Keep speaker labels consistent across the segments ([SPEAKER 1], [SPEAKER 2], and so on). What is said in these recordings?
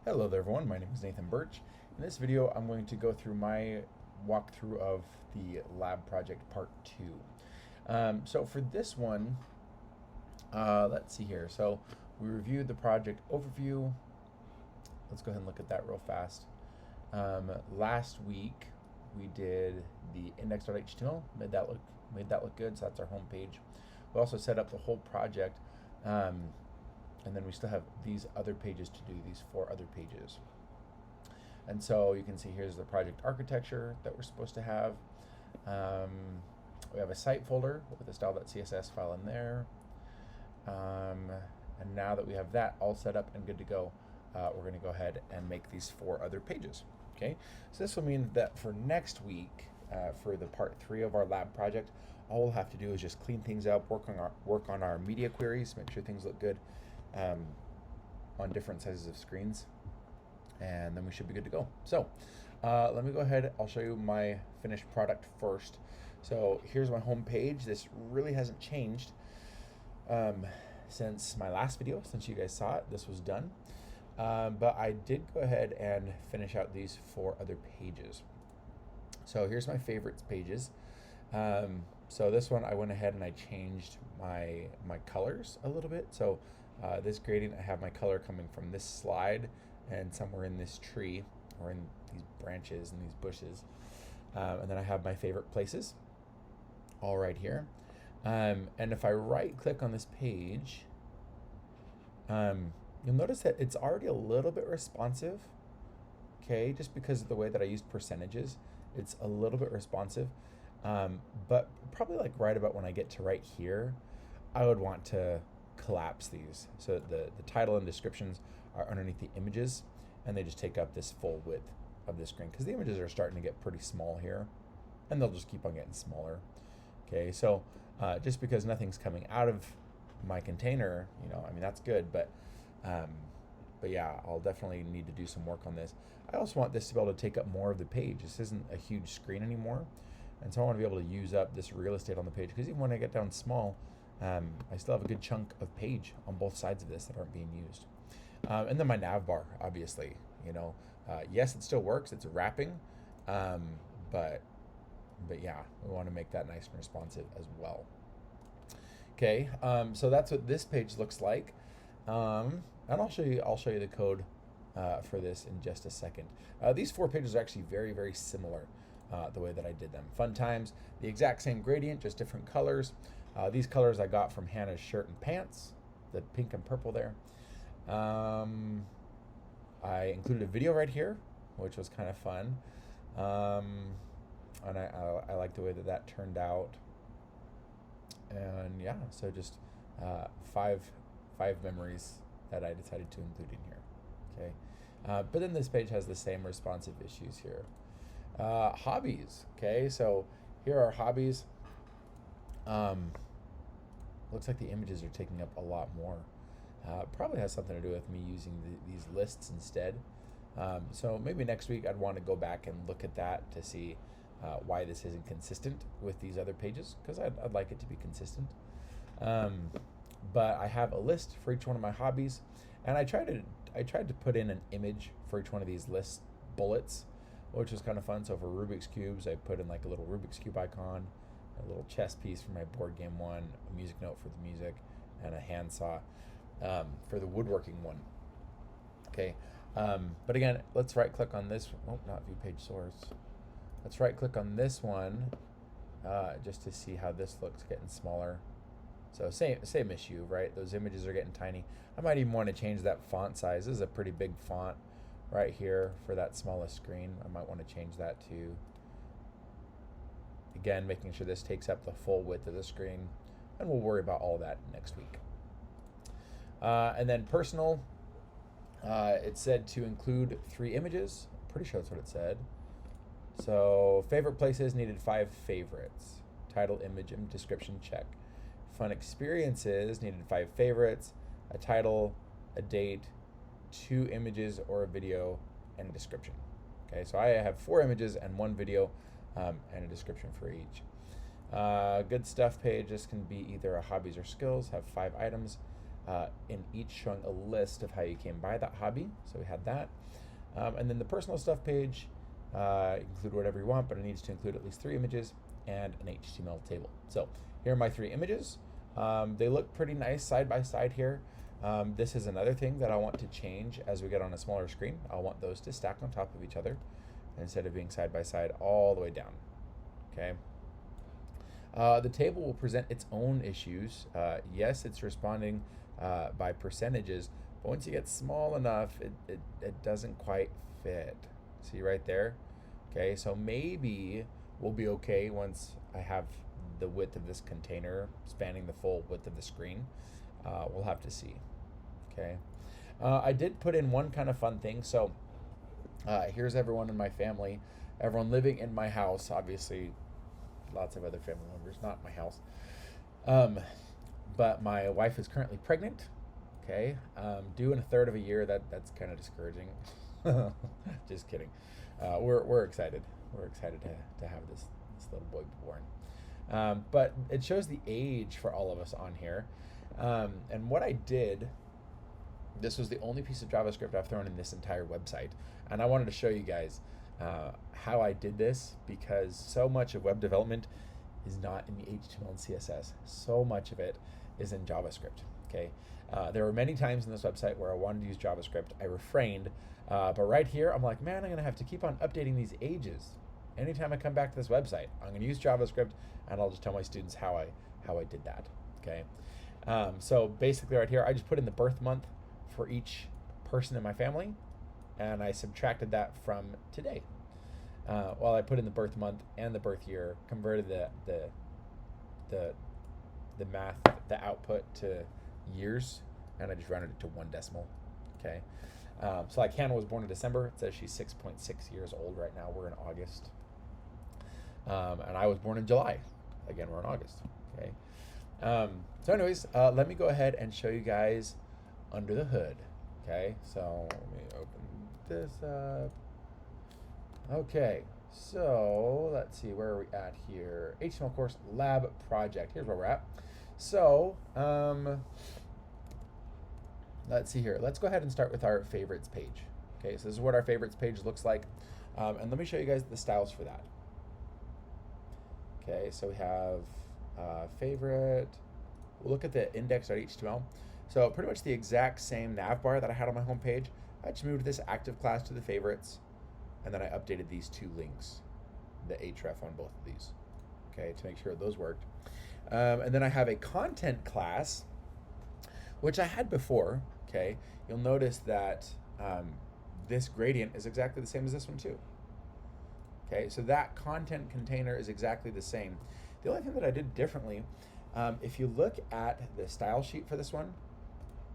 [SPEAKER 1] Hello there everyone, my name is Nathan Birch. In this video I'm going to go through my walkthrough of the lab project part 2. So for this one, let's see here. So we reviewed the project overview. Let's go ahead and look at that real fast. Last week we did the index.html, made that look good, so that's our home page. We also set up the whole project. And then we still have these other pages to do, these 4 other pages. And so you can see here's the project architecture that we're supposed to have. We have a site folder with a style.css file in there. And now that we have that all set up and good to go, we're going to go ahead and make these 4 other pages. Okay, so this will mean that for next week, for the part 3 of our lab project, all we'll have to do is just clean things up, work on our media queries, make sure things look good on different sizes of screens, and then we should be good to go. So let me go ahead, I'll show you my finished product first. So here's my home page. This really hasn't changed since my last video, since you guys saw it. This was done, but I did go ahead and finish out these 4 other pages. So here's my favorites pages. So this one I went ahead and I changed my colors a little bit. So this gradient, I have my color coming from this slide and somewhere in this tree or in these branches and these bushes. And then I have my favorite places all right here. And if I right click on this page, you'll notice that it's already a little bit responsive. Okay, just because of the way that I used percentages, it's a little bit responsive. But probably like right about when I get to right here, I would want to collapse these so the title and descriptions are underneath the images and they just take up this full width of the screen, because the images are starting to get pretty small here and they'll just keep on getting smaller. Okay, so just because nothing's coming out of my container, you know, I mean, that's good, but yeah, I'll definitely need to do some work on this. I also want this to be able to take up more of the page. This isn't a huge screen anymore, and so I want to be able to use up this real estate on the page, because even when I get down small, I still have a good chunk of page on both sides of this that aren't being used. And then my nav bar, obviously, you know, yes, it still works. It's wrapping, but yeah, we want to make that nice and responsive as well. Okay, so that's what this page looks like, and I'll show you the code for this in just a second. These 4 pages are actually very, very similar. The way that I did them. Fun times, the exact same gradient, just different colors. These colors I got from Hannah's shirt and pants, the pink and purple there. I included a video right here, which was kind of fun. And I like the way that turned out. And yeah, so just 5 memories that I decided to include in here. Okay, but then this page has the same responsive issues here. Hobbies. Okay, so here are hobbies. Looks like the images are taking up a lot more. Probably has something to do with me using these lists instead. So maybe next week I'd want to go back and look at that to see why this isn't consistent with these other pages, because I'd like it to be consistent. But I have a list for each one of my hobbies, and I tried to put in an image for each one of these list bullets, which was kind of fun. So for Rubik's Cubes, I put in like a little Rubik's Cube icon, a little chess piece for my board game one, a music note for the music, and a handsaw for the woodworking one. Okay, but again, let's right click on this. Oh, not view page source. Let's right click on this one just to see how this looks getting smaller. So same issue, right? Those images are getting tiny. I might even want to change that font size. This is a pretty big font right here for that smallest screen. I might want to change that to, again, making sure this takes up the full width of the screen, and we'll worry about all that next week. And then personal, it said to include 3 images. I'm pretty sure that's what it said. So favorite places needed 5 favorites. Title, image, and description, check. Fun experiences needed 5 favorites, a title, a date, 2 images or a video, and a description. Okay, so I have 4 images and 1 video and a description for each. Good stuff page, this can be either a hobbies or skills, have 5 items. in each showing a list of how you came by that hobby. So we had that. And then the personal stuff page, include whatever you want, but it needs to include at least 3 images and an HTML table. So here are my 3 images. They look pretty nice side by side here. This is another thing that I want to change as we get on a smaller screen. I want those to stack on top of each other instead of being side by side all the way down. Okay. The table will present its own issues. Yes, it's responding by percentages, but once you get small enough, it doesn't quite fit. See right there? Okay, so maybe we'll be okay once I have the width of this container spanning the full width of the screen. We'll have to see. Okay. I did put in one kind of fun thing. So here's everyone in my family, everyone living in my house, obviously lots of other family members, not my house. But my wife is currently pregnant. Okay. Due in a third of a year. That's kind of discouraging. Just kidding. We're excited. We're excited to have this little boy born. But it shows the age for all of us on here. And what I did, this was the only piece of JavaScript I've thrown in this entire website. And I wanted to show you guys how I did this, because so much of web development is not in the HTML and CSS. So much of it is in JavaScript. Okay. There were many times in this website where I wanted to use JavaScript. I refrained. But right here, I'm like, man, I'm going to have to keep on updating these ages. Anytime I come back to this website, I'm going to use JavaScript, and I'll just tell my students how I did that. Okay. So basically right here, I just put in the birth month for each person in my family, and I subtracted that from today. Well, I put in the birth month and the birth year, converted the math, the output to years, and I just rounded it to 1 decimal. Okay. So like Hannah was born in December. It says she's 6.6 years old right now. We're in August. And I was born in July. Again, we're in August. Okay. So anyways, let me go ahead and show you guys under the hood. Okay. So let me open this up. Okay. So let's see, where are we at here? HTML course lab project. Here's where we're at. So, let's see here. Let's go ahead and start with our favorites page. Okay, so this is what our favorites page looks like. And let me show you guys the styles for that. Okay, so we have favorite. We'll look at the index.html. So pretty much the exact same nav bar that I had on my home page. I just moved this active class to the favorites, and then I updated these 2 links, the href on both of these, okay, to make sure those worked. And then I have a content class, which I had before. Okay, you'll notice that this gradient is exactly the same as this one too. Okay, so that content container is exactly the same. The only thing that I did differently, if you look at the style sheet for this one,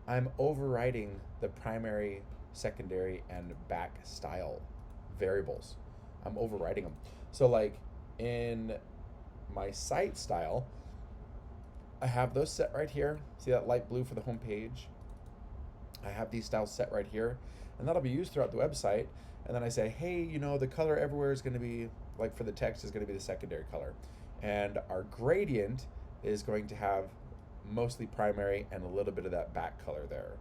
[SPEAKER 1] I'm overriding the primary, secondary, and back style variables. I'm overriding them. So like in my site style, I have those set right here. See that light blue for the home page? I have these styles set right here, and that'll be used throughout the website. And then I say, hey, you know, the color everywhere is going to be, like for the text, is going to be the secondary color. And our gradient is going to have mostly primary and a little bit of that back color there,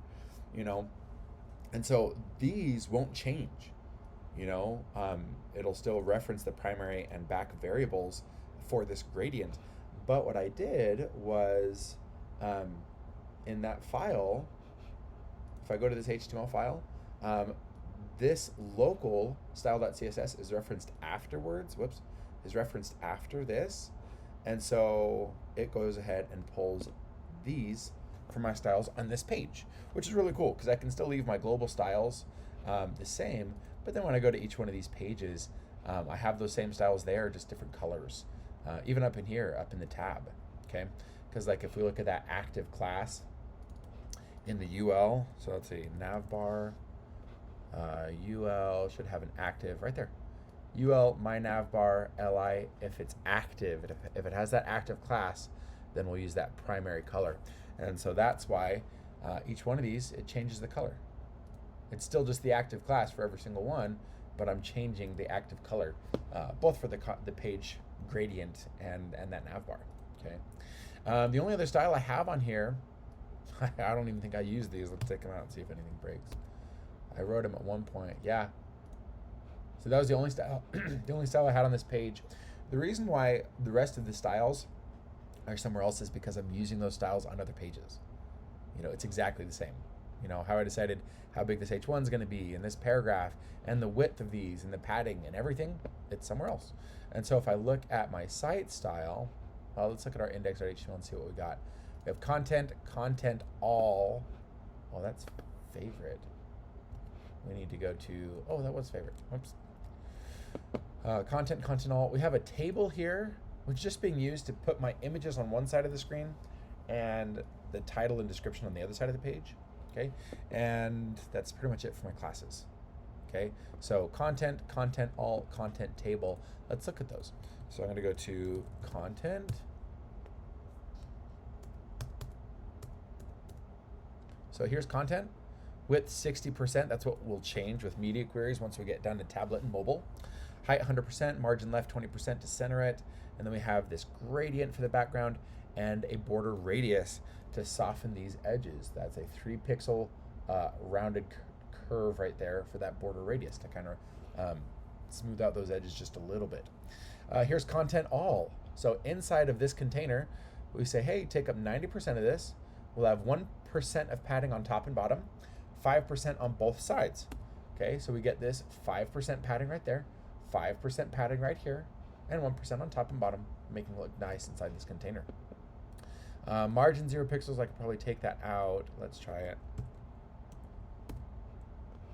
[SPEAKER 1] you know? And so these won't change, you know? It'll still reference the primary and back variables for this gradient. But what I did was, in that file, if I go to this HTML file, this local style.css is referenced afterwards, is referenced after this. And so it goes ahead and pulls these for my styles on this page, which is really cool because I can still leave my global styles the same, but then when I go to each one of these pages, I have those same styles there, just different colors. Even up in here, up in the tab, okay? Because like if we look at that active class in the UL, so let's see, navbar, UL should have an active right there. UL, my navbar, li, if it's active, if it has that active class, then we'll use that primary color. And so that's why each one of these, it changes the color. It's still just the active class for every single one, but I'm changing the active color, both for the page gradient and that navbar. Okay. The only other style I have on here I don't even think I used these. Let's take them out and see if anything breaks. I wrote them at one point. Yeah. So that was the only style, the only style I had on this page. The reason why the rest of the styles are somewhere else is because I'm using those styles on other pages. You know, it's exactly the same. You know, how I decided how big this H1 is going to be in this paragraph and the width of these and the padding and everything, it's somewhere else. And so if I look at my site style, well, let's look at our index.html and see what we got. We have content, content all. Oh, that's favorite. We need to go to, oh, that was favorite. Oops. Content, content all. We have a table here, which is just being used to put my images on one side of the screen and the title and description on the other side of the page. Okay, and that's pretty much it for my classes. Okay, so content, content all, content table. Let's look at those. So I'm going to go to content. So here's content. Width 60%, that's what will change with media queries once we get down to tablet and mobile. Height 100%, margin left 20% to center it. And then we have this gradient for the background and a border radius to soften these edges. That's a 3 pixel rounded curve right there for that border radius to kind of smooth out those edges just a little bit. Here's content all. So inside of this container, we say, hey, take up 90% of this. We'll have 1% of padding on top and bottom, 5% on both sides. Okay, so we get this 5% padding right there, 5% padding right here, and 1% on top and bottom, making it look nice inside this container. Margin 0 pixels, I could probably take that out. Let's try it.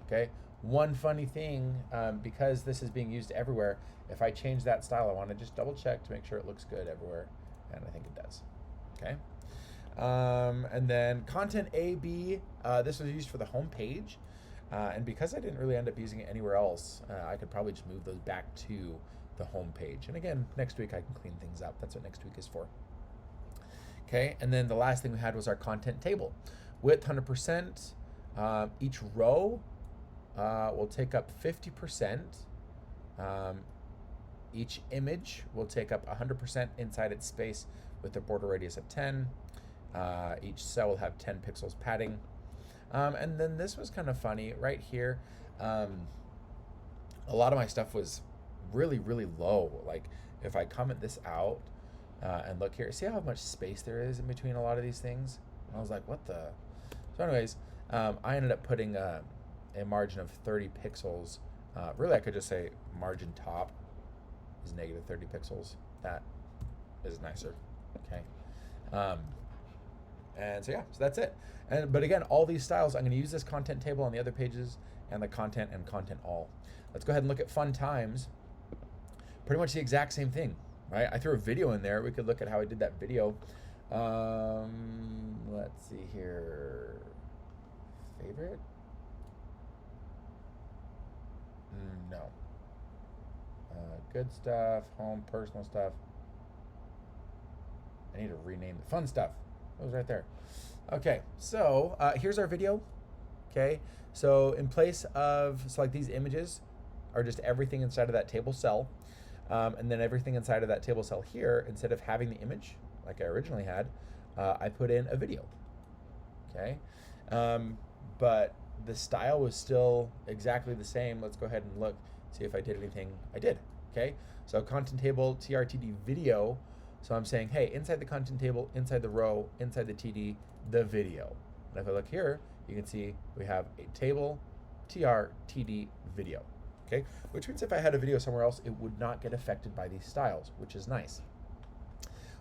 [SPEAKER 1] Okay, one funny thing, because this is being used everywhere, if I change that style, I want to just double check to make sure it looks good everywhere, and I think it does. Okay. And then content AB, this was used for the home page, and because I didn't really end up using it anywhere else, I could probably just move those back to the home page. And again, next week I can clean things up. That's what next week is for. Okay, and then the last thing we had was our content table. Width 100%, each row will take up 50%. Each image will take up 100% inside its space with a border radius of 10. Each cell will have 10 pixels padding. And then this was kind of funny right here. A lot of my stuff was really, really low. Like if I comment this out and look here, see how much space there is in between a lot of these things? I was like, what the? So anyways, I ended up putting a margin of 30 pixels. Really, I could just say margin top is negative 30 pixels. That is nicer. Okay. And so yeah, so that's it. But again, all these styles, I'm going to use this content table on the other pages and the content and content all. Let's go ahead and look at fun times. Pretty much the exact same thing, right? I threw a video in there. We could look at how I did that video. Let's see here. Favorite? No. Good stuff, home, personal stuff. I need to rename the fun stuff. It was right there. Okay, so here's our video. Okay, so in place of, so like these images are just everything inside of that table cell. And then everything inside of that table cell here, instead of having the image like I originally had, I put in a video. Okay, but the style was still exactly the same. Let's go ahead and look, see if I did anything. I did. Okay, so content table, TRTD video. So I'm saying, hey, inside the content table, inside the row, inside the TD, the video. And if I look here, you can see we have a table, TRTD video. Okay, which means if I had a video somewhere else, it would not get affected by these styles, which is nice.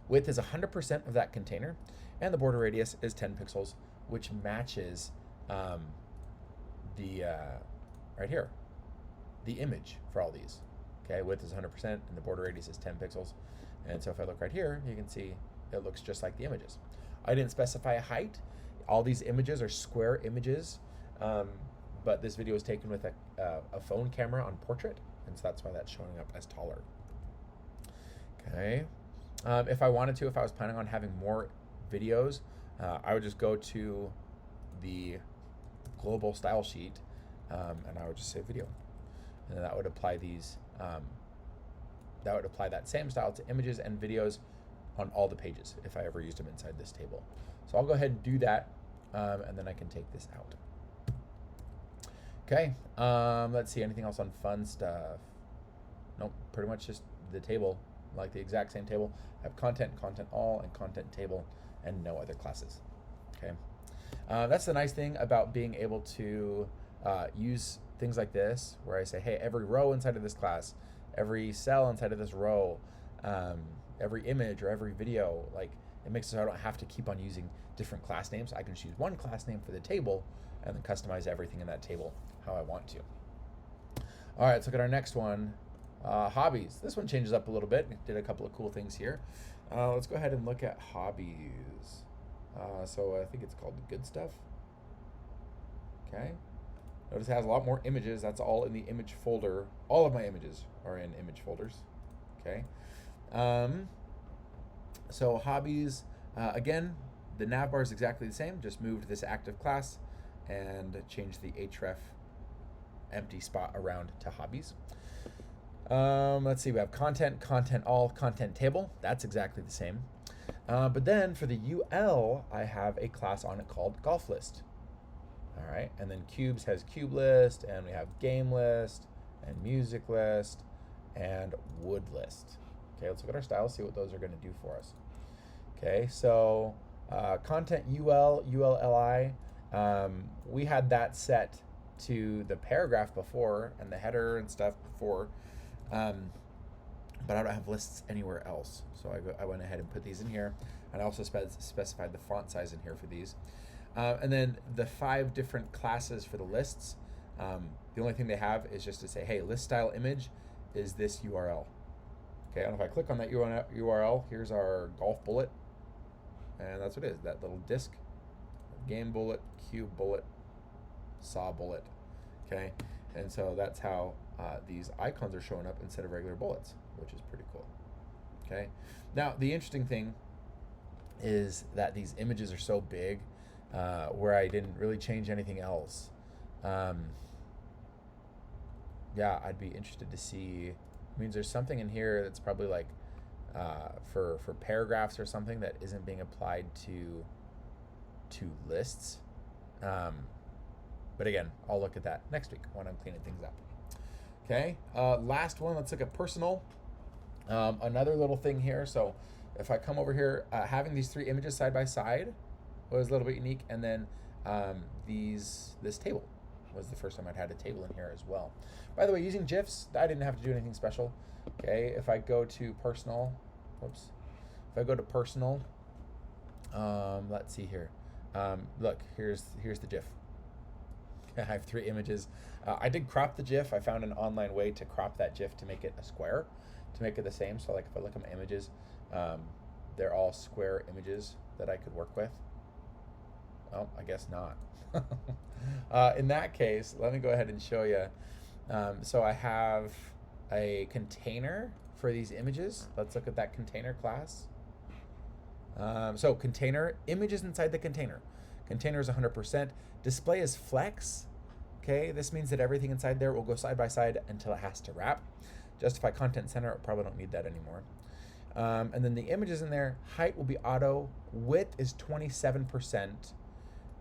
[SPEAKER 1] Width is 100% of that container, and the border radius is 10 pixels, which matches right here, the image for all these. Okay, width is 100%, and the border radius is 10 pixels. And so if I look right here, you can see it looks just like the images. I didn't specify a height. All these images are square images, but this video was taken with a phone camera on portrait, and so that's why that's showing up as taller. Okay. If I wanted to, if I was planning on having more videos, I would just go to the global style sheet, and I would just say video. And then that would apply these, that would apply that same style to images and videos on all the pages if I ever used them inside this table. So I'll go ahead and do that And then I can take this out. Okay, let's see, anything else on fun stuff? Nope, pretty much just the table, like the exact same table. I have content, content all, and content table, and no other classes. Okay, that's the nice thing about being able to use things like this, where I say, hey, every row inside of this class, every cell inside of this row, every image or every video, like it makes it so I don't have to keep on using different class names. I can just use one class name for the table and then customize everything in that table how I want to. All right, let's look at our next one. Hobbies. This one changes up a little bit. Did a couple of cool things here. Let's go ahead and look at hobbies. So I think it's called the good stuff. Okay. Notice it has a lot more images. That's all in the image folder. All of my images are in image folders. Okay. So hobbies, again, the nav bar is exactly the same. Just moved this active class and changed the href empty spot around to hobbies. Let's see, we have content, content all, content table. That's exactly the same. But then for the UL, I have a class on it called golf list. All right, and then cubes has cube list, and we have game list, and music list, and wood list. Okay, let's look at our styles, see what those are going to do for us. Okay, so content UL, ULLI, we had that set to the paragraph before and the header and stuff before, but I don't have lists anywhere else. So I went ahead and put these in here, and I also specified the font size in here for these. And then the 5 different classes for the lists, the only thing they have is just to say, hey, list style image is this URL. Okay, and if I click on that URL, here's our golf bullet, and that's what it is, that little disk, game bullet, cube bullet, saw bullet. Okay, and so that's how these icons are showing up instead of regular bullets, which is pretty cool. Okay, now the interesting thing is that these images are so big, where I didn't really change anything else. Yeah, I'd be interested to see. It means there's something in here that's probably like for paragraphs or something that isn't being applied to lists. But again, I'll look at that next week when I'm cleaning things up. Okay, last one, let's look at personal. Another little thing here. So if I come over here, having these 3 images side by side was a little bit unique, and then this table was the first time I'd had a table in here as well. By the way, using GIFs, I didn't have to do anything special. Okay, if I go to personal, whoops, if I go to personal, let's see here. Look, here's the GIF. I have 3 images. I did crop the GIF. I found an online way to crop that GIF to make it a square, to make it the same. So like if I look at my images, they're all square images that I could work with. Oh, I guess not. In that case, let me go ahead and show you. So I have a container for these images. Let's look at that container class. So container, images inside the container. Container is 100%. Display is flex. Okay, this means that everything inside there will go side by side until it has to wrap. Justify content center, probably don't need that anymore. And then the images in there, height will be auto, width is 27%,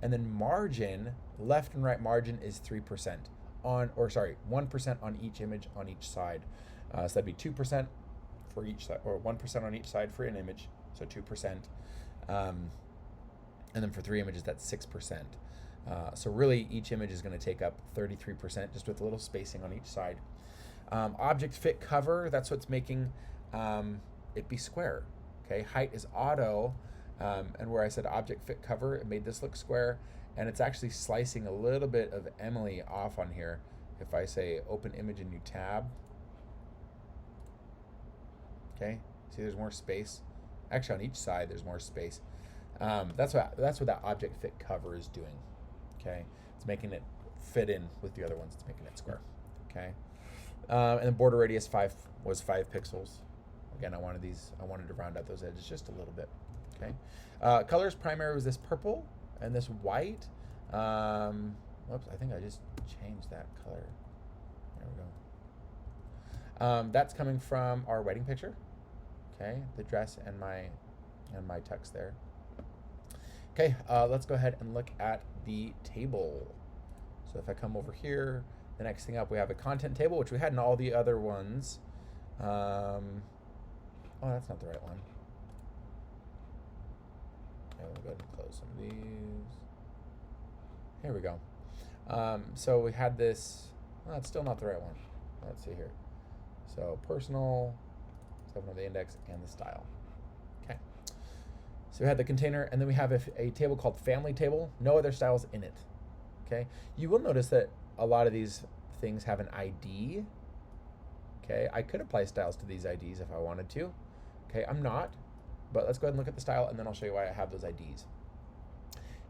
[SPEAKER 1] and then margin, left and right margin is 3% on, or sorry, 1% on each image on each side. So that'd be 2% for each side, or 1% on each side for an image, so 2%. And then for 3 images, that's 6%. So really, each image is going to take up 33%, just with a little spacing on each side. Object fit cover, that's what's making it be square. Okay, height is auto, and where I said object fit cover, it made this look square, and it's actually slicing a little bit of Emily off on here. If I say open image in new tab, okay, see there's more space. Actually, on each side there's more space. That's what that object fit cover is doing. Okay, it's making it fit in with the other ones. It's making it square. Okay, and then border radius was 5 pixels. Again, I wanted to round out those edges just a little bit. Okay, colors primary was this purple and this white. Whoops, I think I just changed that color. There we go. That's coming from our wedding picture. Okay, the dress and my tux there. Okay, let's go ahead and look at the table. So if I come over here, the next thing up, we have a content table, which we had in all the other ones. Oh, that's not the right one. Okay, we'll go ahead and close some of these. Here we go. So we had this, well, it's still not the right one. Let's see here. So personal, 7 of the index, and the style. Okay. So we had the container, and then we have a table called family table, no other styles in it. Okay. You will notice that a lot of these things have an ID. Okay. I could apply styles to these IDs if I wanted to. Okay. I'm not, but let's go ahead and look at the style, and then I'll show you why I have those IDs.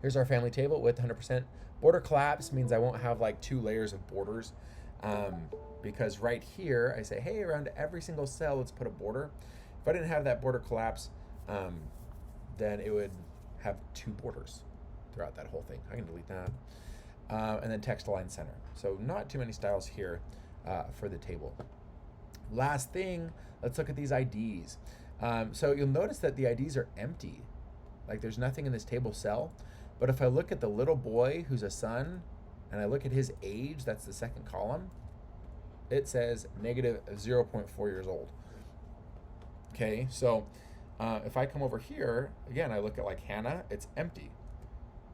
[SPEAKER 1] Here's our family table with 100%. Border collapse means I won't have like 2 layers of borders, because right here I say, hey, around every single cell, let's put a border. If I didn't have that border collapse, then it would have 2 borders throughout that whole thing. I can delete that. And then text align center. So not too many styles here for the table. Last thing, let's look at these IDs. So you'll notice that the IDs are empty. Like there's nothing in this table cell. But if I look at the little boy who's a son, and I look at his age, that's the second column, it says negative 0.4 years old. Okay, so if I come over here, again, I look at like Hannah, it's empty.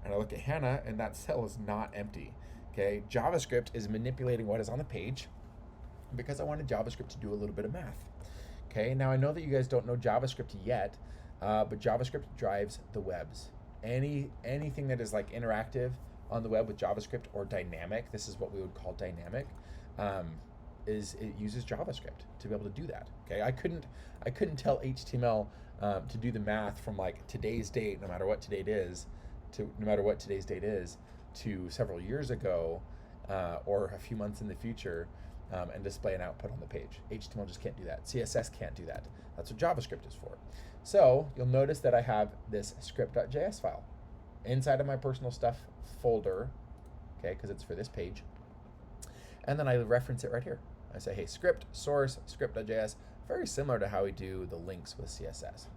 [SPEAKER 1] And I look at Hannah, and that cell is not empty. Okay, JavaScript is manipulating what is on the page because I wanted JavaScript to do a little bit of math. Okay, now I know that you guys don't know JavaScript yet, but JavaScript drives the webs. Anything that is like interactive on the web with JavaScript or dynamic, this is what we would call dynamic, it uses JavaScript to be able to do that. Okay, I couldn't tell HTML to do the math from like today's date, no matter what today's date is, to several years ago, or a few months in the future, and display an output on the page. HTML just can't do that. CSS can't do that. That's what JavaScript is for. So you'll notice that I have this script.js file inside of my personal stuff folder, okay, because it's for this page. And then I reference it right here. I say, hey, script, source, script.js, very similar to how we do the links with CSS,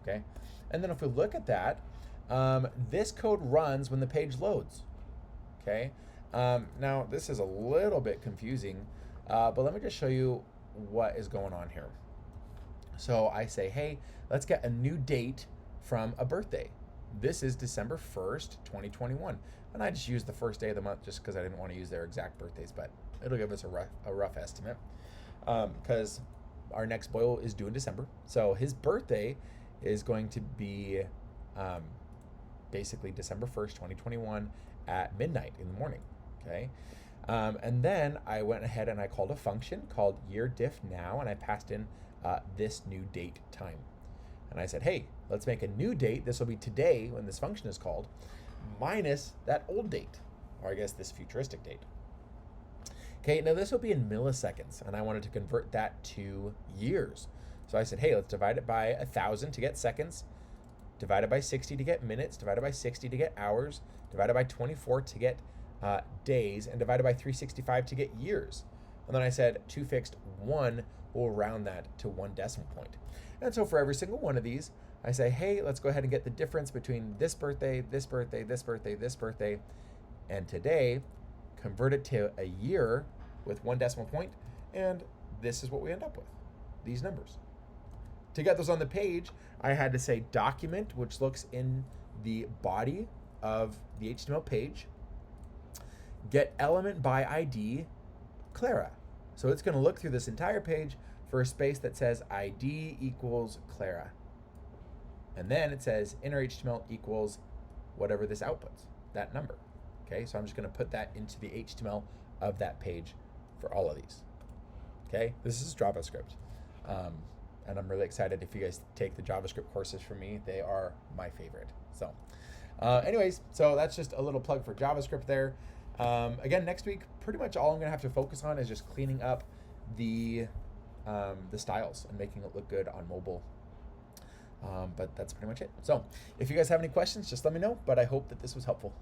[SPEAKER 1] okay? And then if we look at that, this code runs when the page loads, okay? Now, this is a little bit confusing, but let me just show you what is going on here. So I say, hey, let's get a new date from a birthday. This is December 1st, 2021. And I just used the first day of the month just because I didn't want to use their exact birthdays, but it'll give us a rough estimate, because our next boy is due in December. So his birthday is going to be basically December 1st, 2021 at midnight in the morning, okay? And then I went ahead and I called a function called yearDiffNow, and I passed in this new date time. And I said, hey, let's make a new date. This will be today when this function is called, minus that old date, or I guess this futuristic date. Okay, now this will be in milliseconds, and I wanted to convert that to years. So I said, hey, let's divide it by 1,000 to get seconds, divide it by 60 to get minutes, divide it by 60 to get hours, divide it by 24 to get days, and divide it by 365 to get years. And then I said, to fixed 1, we'll round that to 1 decimal point. And so for every single one of these, I say, hey, let's go ahead and get the difference between this birthday, this birthday, this birthday, this birthday, and today, convert it to a year with 1 decimal point, and this is what we end up with, these numbers. To get those on the page, I had to say document, which looks in the body of the HTML page, get element by ID, Clara. So it's going to look through this entire page for a space that says ID equals Clara. And then it says inner HTML equals whatever this outputs, that number. Okay, so I'm just going to put that into the HTML of that page for all of these. Okay, this is JavaScript. And I'm really excited if you guys take the JavaScript courses from me. They are my favorite. So anyways, so that's just a little plug for JavaScript there. Again, next week, pretty much all I'm going to have to focus on is just cleaning up the styles and making it look good on mobile. But that's pretty much it. So if you guys have any questions, just let me know. But I hope that this was helpful.